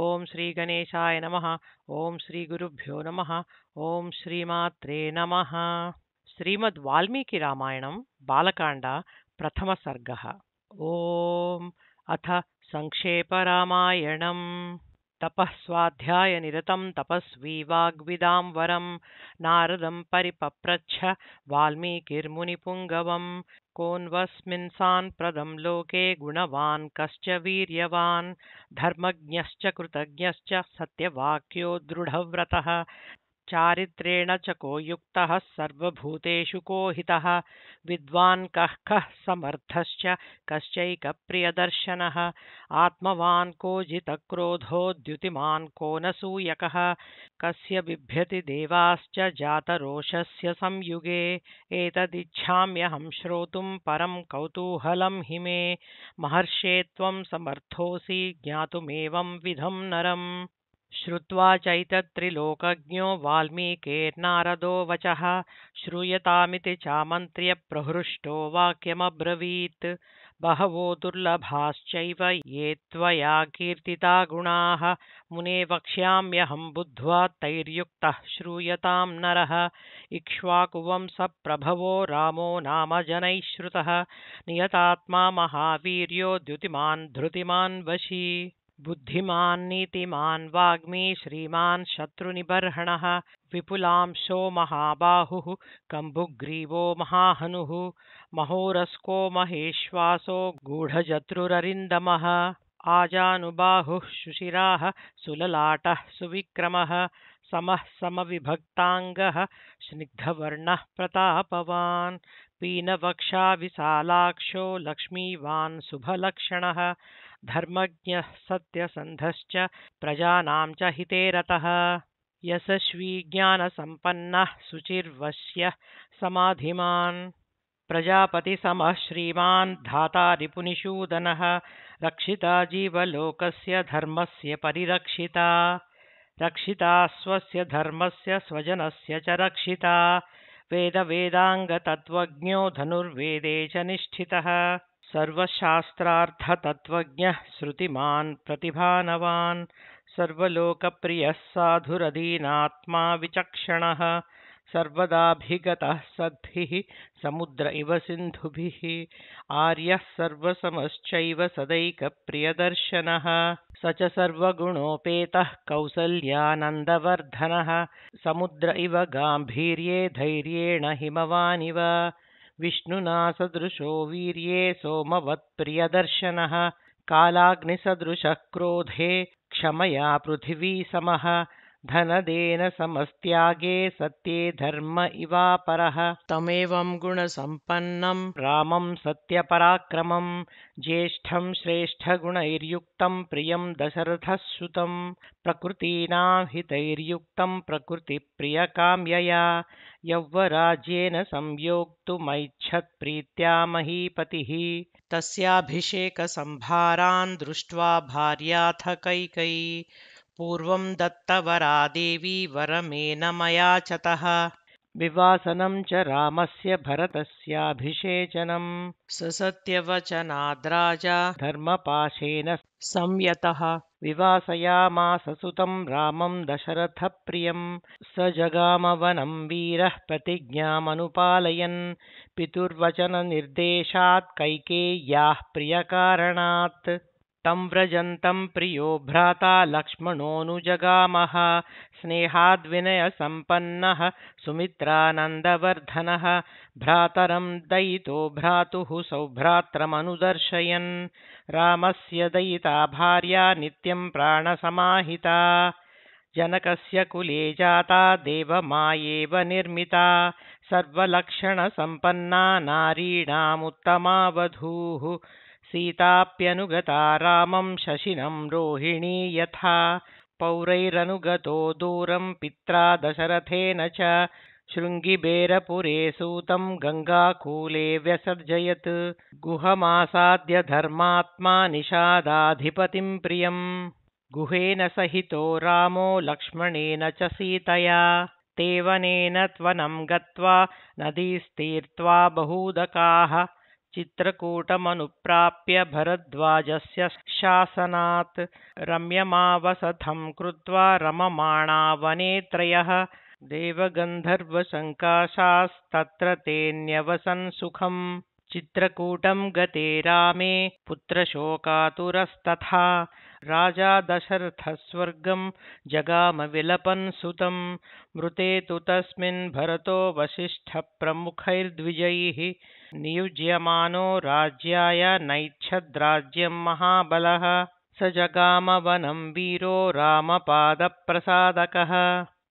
ఓం శ్రీ గణేశాయ నమః. ఓం శ్రీ గురుభ్యో నమః. ఓం శ్రీమాత్రే నమః. శ్రీమద్ వాల్మీకి రామాయణం బాలకాండ ప్రథమ సర్గః. ఓం అథ సంక్షేప రామాయణం. తపస్వాధ్యాయ నిరతం తపస్వీ వాగ్విదాంవరం నారదం పరిపప్రచ్ఛ వాల్మీకిర్మునిపుంగవం కోన్వస్మిన్సాన్ ప్రదం లోకే గుణవాన్ కశ్చ వీర్యవాన్ ధర్మజ్ఞశ్చ కృతజ్ఞశ్చ సత్యవాక్యో దృఢవ్రతః చారిత్రేణ చ కో యుక్తః సర్వభూతేషు కో హితః విద్వాన్ కః కః సమర్థశ్చ కశ్చైక ప్రియదర్శనః ఆత్మవాన్ కో జితక్రోధో ద్యుతిమాన్ కో నసూయకః కస్య బిభ్యతి దేవాశ్చ జాతరోషస్య సంయుగే ఏతదిచ్ఛామ్యహం శ్రోతుం పరం కౌతూహలం हि मे महर्षे त्वं समर्थोऽसि ज्ञातुमेवं विधं नरम्. श्रुत्वा चैतत्रिलोकज्ञो वाल्मीकिर्नारदो वचः श्रूयतामिति चामन्त्र्य प्रहृष्टो वाक्यमब्रवीत्. बहवो दुर्लभाश्चैव ये त्वया कीर्तिता गुणाः मुने वक्ष्याम्यहं बुद्ध्वा तैर्युक्तः श्रूयतां नरः. इक्ष्वाकुवंशप्रभवो रामो नाम जनैः श्रुतः नियतात्मा महावीर्यो द्युतिमान् धृतिमान् वशी बुद्धिमान् नीतिमान् वाग्मी श्रीमान् शत्रुनिबर्हणः विपुलांशो महाबाहुः कम्बुग्रीवो महाहनुः महोरस्को महेश्वासो गूढजत्रुररिन्दमः आजानुबाहुः शुशिराः सुललाटः सुविक्रमः समः समविभक्ताङ्गः स्निग्धवर्णः प्रतापवान् पीनवक्षा विशालाक्षो लक्ष्मीवान् शुभलक्षणः धर्मज्ञः सत्यसन्धश्च प्रजानां च हिते रतः यशस्वी ज्ञानसम्पन्नः शुचिर्वश्यः समाधिमान् प्रजापतिसमः श्रीमान् धाता रिपुनिषूदनः रक्षिता जीवलोकस्य धर्मस्य परिरक्षिता रक्षिता स्वस्य धर्मस्य स्वजनस्य च रक्षिता वेदवेदाङ्गतत्त्वज्ञो धनुर्वेदे च निष्ठितः सर्वशास्त्रार्थतत्त्वज्ञः श्रुतिमान् प्रतिभानवान् सर्वलोकप्रियः साधुरधीनात्मा विचक्षणः सर्वदाभिगतः सद्भिः समुद्र इव सिन्धुभिः आर्यः सर्वसमश्चैव सदैकप्रियदर्शनः स च सर्वगुणोपेतः कौसल्यानन्दवर्धनः समुद्र इव गाम्भीर्ये धैर्येण हिमवानिव विष्णुना सदृशो वीर्ये सोमवत्प्रियदर्शनः कालाग्निसदृशः क्रोधे क्षमया पृथिवी समः धनदेन समस्त्यागे सत्ये धर्म इवापरः तमेवं गुणसम्पन्नं रामं सत्यपराक्रमं ज्येष्ठं श्रेष्ठगुणैर्युक्तं प्रियं दशरथसुतं प्रकृतीनां हितैर्युक्तं प्रकृतिप्रियकाम्यया यौवराज्येन संयोक्तुमैच्छत्प्रीत्या महीपतिः तस्याभिषेकसंभारान् दृष्ट्वा भार्याथ कैकेयी पूर्वं दत्तवरा देवी वरमेन मयाचतः विवासनं च रामस्य भरतस्याभिषेचनं स सत्यवचनाद्राजा धर्मपाशेन संयतः विवासयामास सुतं रामं दशरथप्रियं स जगामवनं वीरः प्रतिज्ञामनुपालयन् पितुर्वचननिर्देशात् कैकेय्याः प्रियकारणात् तं व्रजन्तं प्रियो भ्राता लक्ष्मणोऽनुजगामः स्नेहाद्विनयसम्पन्नः सुमित्रानन्दवर्धनः भ्रातरं दयितो भ्रातुः सौभ्रात्रमनुदर्शयन् रामस्य दयिता भार्या नित्यं प्राणसमाहिता जनकस्य कुले जाता देवमायेव निर्मिता सर्वलक्षणसम्पन्ना नारीणामुत्तमा वधूः सीताप्यनुगता रामं शशिनं रोहिणी यथा पौरैरनुगतो दूरं पित्रा दशरथेन च शृङ्गिबेरपुरे सूतं गङ्गाकूले व्यसर्जयत् गुहमासाद्य धर्मात्मा निषादाधिपतिं प्रियं गुहेन सहितो रामो लक्ष्मणेन च सीतया तेवनेन त्वनं गत्वा नदीस्तीर्त्वा बहूदकाः चित्रकूटमनुप्राप्य भरद्वाजस्य शासनात् रम्यमावसथं कृत्वा रममाणा वने त्रयः देवगन्धर्वसङ्काशास्तत्र ते न्यवसन् सुखम् चित्रकूटं गते रामे पुत्रशोकातुरस्तथा राजा दशरथः स्वर्गं जगाम विलपन् सुतं मृते तु तस्मिन् भरतो वसिष्ठप्रमुखैर्द्विजैः नियुज्यमानो राज्याय नैच्छद्राज्यं महाबलः स जगाम वनं वीरो रामपादप्रसादकः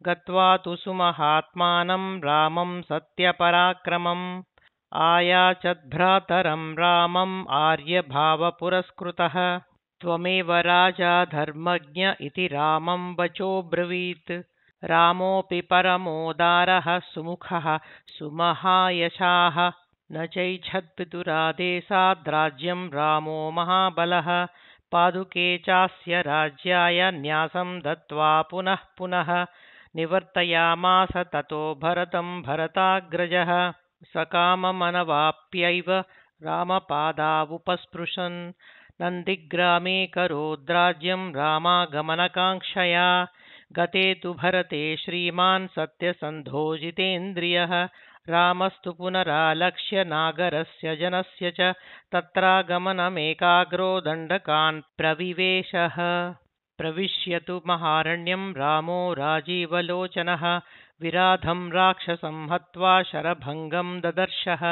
गत्वा तु सुमहात्मानं रामं सत्यपराक्रमम् आयाचद्भ्रातरं रामम् आर्यभावपुरस्कृतः त्वमेव राजा धर्मज्ञ इति रामं वचोब्रवीत् रामोऽपि परमोदारः सुमुखः सुमहायशाः न चैच्छत्पितुरादेशाद्राज्यं रामो महाबलः पादुके चास्य राज्याय न्यासं दत्त्वा पुनः पुनः निवर्तयामास ततो भरतं भरताग्रजः सकाममनवाप्यैव रामपादावुपस्पृशन् नन्दिग्रामे करोद्राज्यं रामागमनकाङ्क्षया गते तु भरते श्रीमान् सत्यसन्धो जितेन्द्रियः रामस्तु पुनरालक्ष्य नागरस्य जनस्य च तत्रागमनमेकाग्रो दण्डकान् प्रविवेशः प्रविश्य तु महारण्यं रामो राजीवलोचनः विराधं राक्षसं हत्वा शरभङ्गं ददर्शः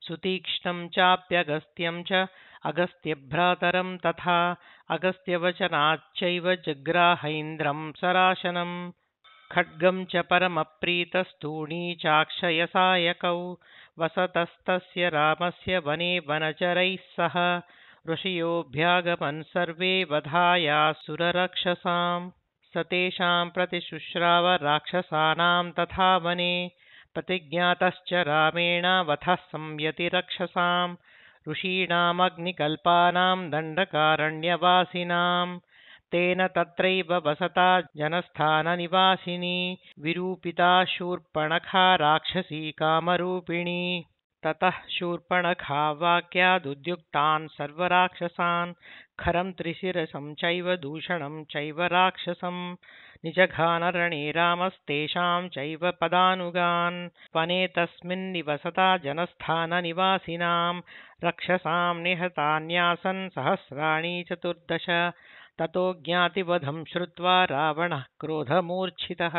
सुतीक्ष्णं चाप्यगस्त्यं च अगस्त्यभ्रातरं तथा अगस्त्यवचनाच्चैव जग्राहैन्द्रं सराशनम् खड्गं च परमप्रीतस्तूणी चाक्षयसायकौ वसतस्तस्य रामस्य वने वनचरैः सह ऋषयोऽभ्यागमन् सर्वे वधायासुररक्षसां स तेषां प्रतिशुश्राव राक्षसानां तथा वने प्रतिज्ञातश्च रामेण वधः संयतिरक्षसां ऋषीणामग्निकल्पानां दण्डकारण्यवासिनां तेन तत्रैव वसता जनस्थाननिवासिनी विरूपिता शूर्पणखा राक्षसी कामरूपिणी ततः शूर्पणखा वाक्यादुद्युक्तान् सर्वराक्षसान् खरं त्रिशिरसं चैव दूषणं चैव राक्षसं निजघानरणे रामस्तेषां चैव पदानुगान् वने तस्मिन्निवसता जनस्थाननिवासिनां रक्षसां निहतान्यासन् सहस्राणि 14 ततो ज्ञातिवधं श्रुत्वा रावणः क्रोधमूर्च्छितः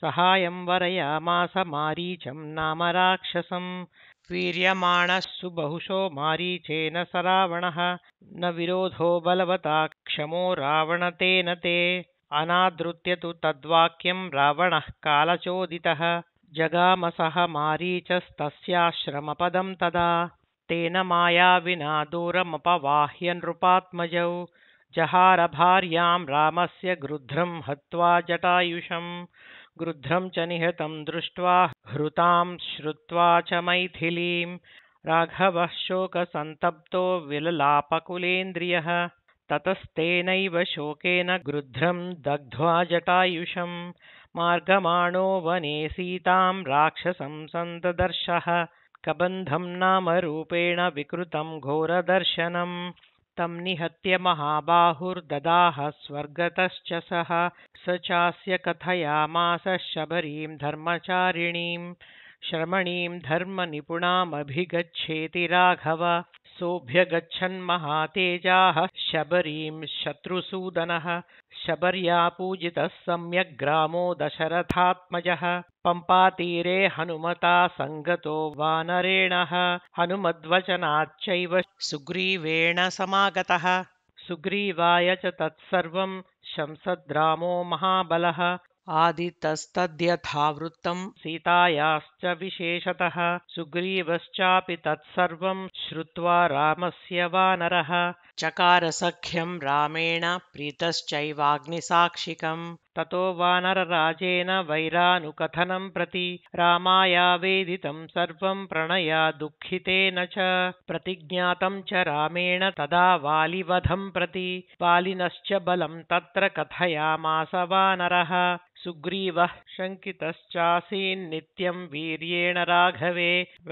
सहायं वरयामास मारीचं नाम राक्षसम् वीर्यमाणः सुबहुशो मारीचेन स रावणः न विरोधो बलवता क्षमो रावणतेन ते अनादृत्य तु तद्वाक्यं रावणः कालचोदितः जगामसः मारीचस्तस्याश्रमपदं तदा तेन मायाविना दूरमपवाह्य नृपात्मजौ जहार भार्यां रामस्य गृध्रं हत्वा जटायुषं गृध्रं च निहतं दृष्ट्वा हृतां श्रुत्वा च मैथिलीं राघवः शोकसन्तप्तो विललापकुलेन्द्रियः ततस्तेनैव शोकेन गृध्रं दग्ध्वा जटायुषं मार्गमाणो वने सीतां राक्षसं सन्ददर्शः कबन्धं नाम रूपेण विकृतं घोरदर्शनम् तं निहत्य महाबाहुर्ददाह स्वर्गतश्च सः स चास्य कथयामास शबरीं धर्मचारिणीं श्रमणीं धर्मनिपुणामभिगच्छेति राघव सोऽभ्यगच्छन् महातेजाः शबरीं शत्रुसूदनः शबर्या पूजितः सम्यग् ग्रामो दशरथात्मजः पम्पातीरे हनुमता संगतो वानरेणः हनुमद्वचनाच्चैव सुग्रीवेण समागतः सुग्रीवाय च तत्सर्वं शंसद्रामो महाबलः आदितस्तद्यथावृत्तं सीतायाश्च विशेषतः सुग्रीवश्चापि तत्सर्वं श्रुत्वा रामस्य वानरः चकार सख्यं रामेण प्रीतश्चैवाग्निसाक्षिकं ततो वानरराजेन वैरानुकथनं प्रति रामायावेदितं सर्वं प्रणया दुःखितेन च प्रतिज्ञातं च रामेण तदा वालिवधं प्रति वालिनश्च बलं तत्र कथयामास वानरः सुग्रीवः शङ्कितश्चासीन्नित्यं वीर्येण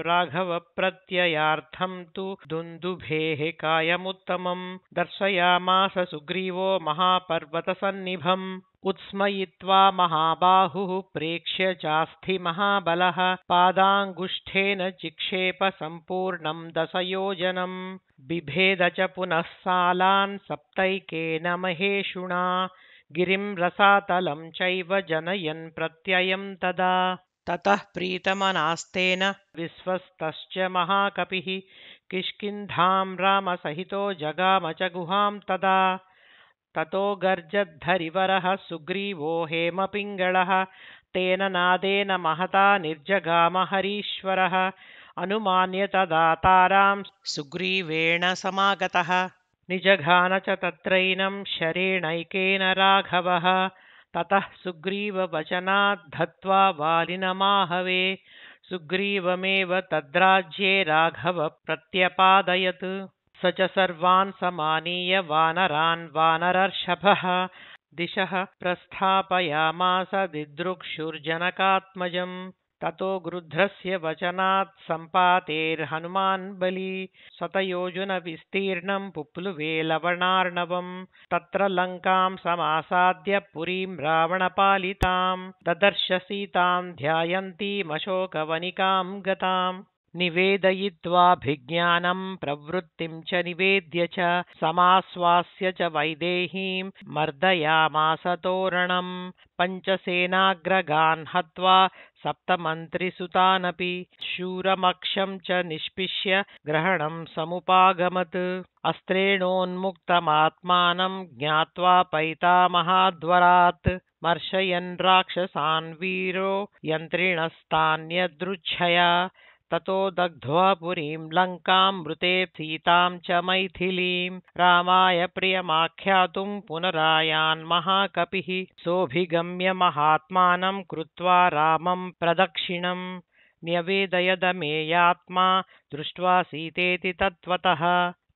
राघवप्रत्ययार्थं तु दुन्दुभेः कायमुत्तमं दर्शयामास सुग्रीवो महापर्वतसन्निभम् उत्स्मयित्वा महाबाहुः प्रेक्ष्य चास्थि महाबलः पादाङ्गुष्ठेन चिक्षेप सम्पूर्णं दशयोजनं बिभेद च पुनः सालान् सप्तैकेन महेषुणा गिरिं रसातलं चैव जनयन् प्रत्ययं तदा ततः प्रीतमनास्तेन विश्वस्तश्च महाकपिः किष्किन्धां रामसहितो जगाम च गुहां तदा ततो गर्जद्धरिवरः सुग्रीवो हेमपिङ्गळः तेन नादेन महता निर्जगाम हरीश्वरः अनुमान्य तदा तारां सुग्रीवेण समागतः निजघान च तत्रैनं शरेणैकेन राघवः ततः सुग्रीववचनात् धत्वा वालिनमाहवे सुग्रीवमेव तद्राज्ये राघव प्रत्यपादयत् स च सर्वान् समानीय वानरान् वानरर्षभः दिशः प्रस्थापयामास दिदृक्षुर्जनकात्मजम् ततो गृध्रस्य वचनात् सम्पातेर्हनुमान् बली शतयोजनविस्तीर्णं पुप्लुवे लवणार्णवम् तत्र लङ्कां समासाद्य पुरीं रावणपालितां ददर्श सीतां ध्यायन्तीमशोकवनिकां गताम् निवेदयित्वाभिज्ञानं प्रवृत्तिं च निवेद्य च समाश्वास्य च वैदेहीं मर्दयामास तोरणम् पञ्चसेनाग्रगान् हत्वा सप्तमन्त्रिसुतानपि शूरमक्षं च निष्पिष्य ग्रहणं समुपागमत् अस्त्रेणोन्मुक्तमात्मानं ज्ञात्वा पैतामहाद्वरात् मर्शयन् राक्षसान् वीरो यन्त्रिणस्तान्यदृच्छया ततो दग्ध्वा पुरीं लङ्कां मृते सीतां च मैथिलीं रामाय प्रियमाख्यातुं पुनरायान् महाकपिः सोऽभिगम्य महात्मानं कृत्वा रामं प्रदक्षिणं न्यवेदयदमेयात्मा दृष्ट्वा सीतेति तत्त्वतः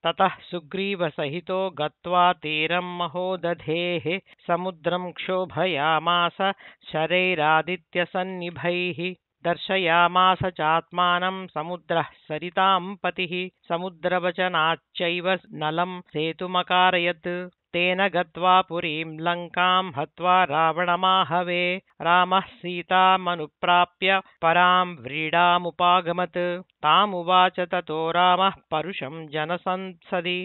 ततः सुग्रीवसहितो गत्वा तीरं महोदधेः समुद्रं क्षोभयामास शरैरादित्यसन्निभैः दर्शयामास चात्मानं समुद्रः सरितां पतिः समुद्रवचनाच्चैव नलं सेतुमकारयत् तेन गत्वा पुरीं लङ्कां हत्वा रावणमाहवे रामः सीतामनुप्राप्य परां व्रीडामुपागमत् तामुवाच ततो रामः परुषं जनसंसदि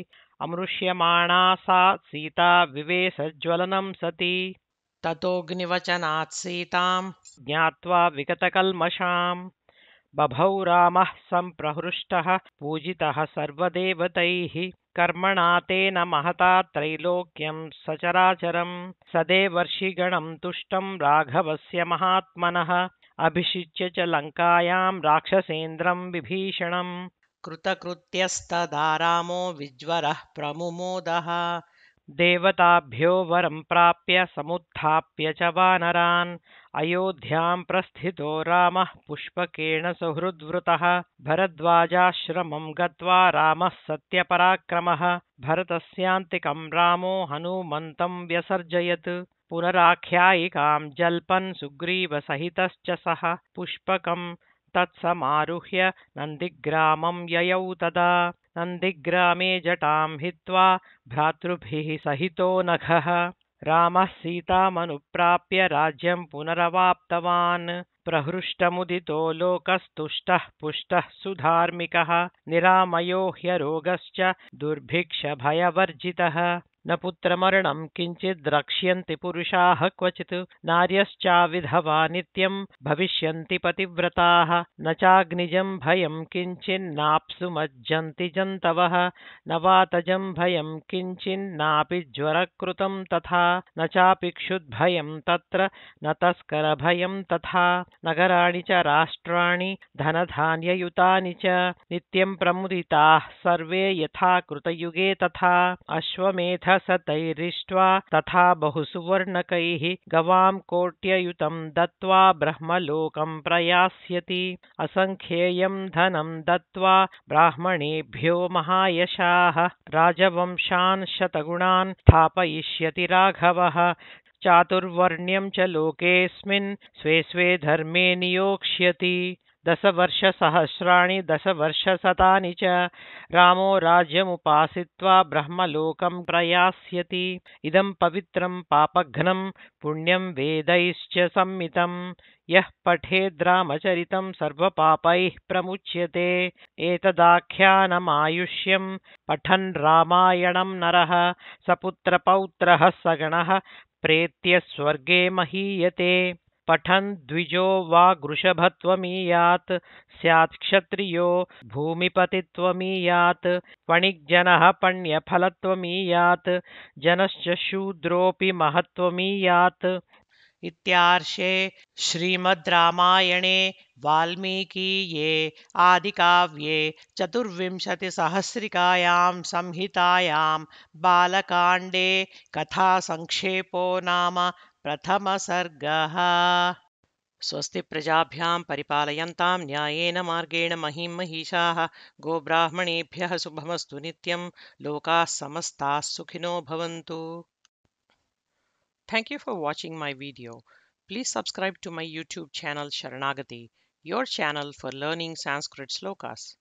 अमृष्यमाणा सा सीता विवेशज्वलनं सती ततोऽग्निवचनात् सीतां ज्ञात्वा विगतकल्मषां बभौ रामः सम्प्रहृष्टः पूजितः सर्वदेवतैः कर्मणा तेन महता त्रैलोक्यं सचराचरं सदेवर्षिगणं तुष्टं राघवस्य महात्मनः अभिषिच्य च लङ्कायां राक्षसेन्द्रं विभीषणं कृतकृत्यस्तदा रामो विज्वरः प्रमुमोदः देवताभ्यो वरं प्राप्य समुत्थाप्य च वानरान् अयोध्यां प्रस्थितो रामः पुष्पकेण सुहृद्वृतः भरद्वाजाश्रमं गत्वा रामः सत्यपराक्रमः भरतस्यान्तिकं रामो हनुमन्तं व्यसर्जयत् पुनराख्यायिकां जल्पन् सुग्रीवसहितश्च सः पुष्पकं तत्समारुह्य नन्दिग्रामं ययौ तदा नन्दिग्रामे जटां हित्वा भ्रातृभिः सहितो नघः रामः सीतामनुप्राप्य राज्यं पुनरवाप्तवान् प्रहृष्टमुदितो लोकस्तुष्टः पुष्टः सुधार्मिकः निरामयो ह्यरोगश्च दुर्भिक्षभयवर्जितः न पुत्रमरणं किञ्चिद् रक्ष्यन्ति पुरुषाः क्वचित् नार्यश्चाविधवा नित्यं भविष्यन्ति पतिव्रताः न चाग्निजं भयं किञ्चिन्नाप्सुमज्जन्ति जन्तवः न वातजं भयं किञ्चिन्नापि ज्वरकृतं तथा न चापि क्षुद्भयं तत्र न तस्करभयं तथा नगराणि च राष्ट्राणि धनधान्ययुतानि च नित्यं प्रमुदिताः सर्वे यथा कृतयुगे तथा अश्वमेध सतैरिष्ट्वा तथा बहुसुवर्णकैः गवां कोट्ययुतं दत्त्वा ब्रह्मलोकं प्रयास्यति। असङ्ख्येयं धनं दत्त्वा ब्राह्मणेभ्यो महायशाः राजवंशान् शतगुणान् स्थापयिष्यति राघवः। चातुर्वर्ण्यं च लोकेऽस्मिन् स्वे स्वे धर्मे नियोक्ष्यति। दशवर्षसहस्राणि दशवर्षशतानि च रामो राज्यमुपासित्वा ब्रह्मलोकं प्रयास्यति। इदं पवित्रं पापघ्नं पुण्यं वेदैश्च सम्मितं यः पठेद् रामचरितं सर्वपापैः प्रमुच्यते। एतदाख्यानमायुष्यं पठन् रामायणं नरः सपुत्रपौत्रः सगणः प्रेत्य स्वर्गे महीयते। पठन् द्विजो वा वृषभत्वमीयात् स्यात् क्षत्रियो भूमिपतित्वमीयात् वणिक्जनः पण्यफलत्वमीयात् जनश्च शूद्रोऽपि महत्त्वमीयात्। इत्यार्षे श्रीमद् रामायणे वाल्मीकीये आदिकाव्ये चतुर्विंशतिसहस्रिकायां संहितायां बालकाण्डे कथासङ्क्षेपो नाम प्रथमः सर्गः। स्वस्ति प्रजाभ्यां परिपालयन्तां न्यायेन मार्गेण महीं महिषाः गोब्राह्मणेभ्यः शुभमस्तु नित्यं लोकाः समस्ताः सुखिनो भवन्तु। Thank you for watching my video. Please subscribe to my YouTube channel Sharanagati, your channel for learning Sanskrit slokas.